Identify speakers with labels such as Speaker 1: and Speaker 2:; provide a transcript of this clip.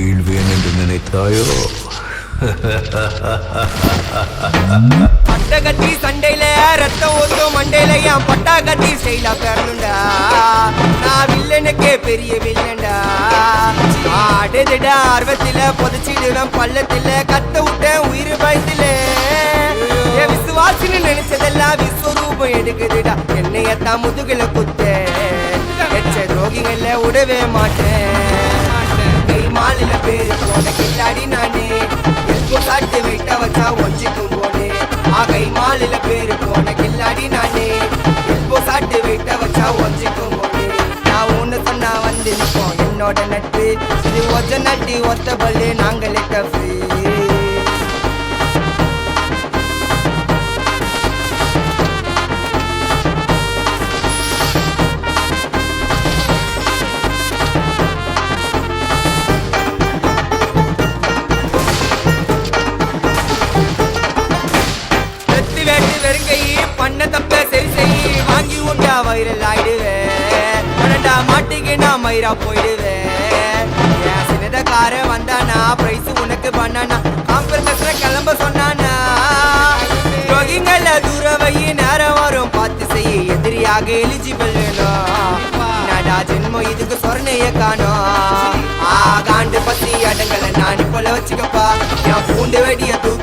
Speaker 1: வீழ்வேன் என்று நினைத்தாயோ?
Speaker 2: பட்ட கத்தி சண்டையில ரத்தம் ஓட்டும் மண்டையில என் பட்டா கத்தி ஸ்டைலா பேரணுண்டா. நான் வில்லனுக்கே பெரிய வில்லன்டா. ஆடுதிட ஆர்வத்தில பொதிச்சிடுவேன் பள்ளத்தில கத்த விட்டேன் உயிர் பயத்தில. என் விசுவாசின்னு நினைச்சதெல்லாம் விஸ்வரூபம் எடுக்குதுடா. என்னையத்தான் முதுகுல குத்த எச்ச துரோகிகள விடவே மாட்டேன். கை மாலில பேரு போன கில்லாடி நானே சாட்டு விட்ட வச்சா ஒஞ்சிக்கும் போனே. கை மாலில பேரு போன கில்லாடி நானே சாட்டு விட்ட வச்சா ஒஞ்சிக்கும் போனே. நான் ஒண்ணு சொன்னா வந்து நிற்போம் என்னோட நட்டு. இது ஒஜ நட்டி ஒத்த பல்லு நாங்களே டஃபு. பண்ண தப்ப சரி செய் வாங்கி உண்டா வைரல் ஆயிடுவேன். பன்னெண்டா மாட்டிக்கு நான் மயிரா போயிடுவேன். என் சின்னதக்கார வந்தானா பிரைஸ் உனக்கு பண்ணானா காம்பர்கஸ்ல கிளம்ப சொன்னானா. ரோகிங்கள தூர வை நேரம் வரும் பார்த்து செய்ய எதிரியாக எலிஜிபிள் நடா ஜென்மம் இதுக்கு சொர்ணைய காணோம். காண்டு பத்தி அடங்கல நான் போல வச்சுக்கப்பா. என் பூண்டு வெடிய தூக்கி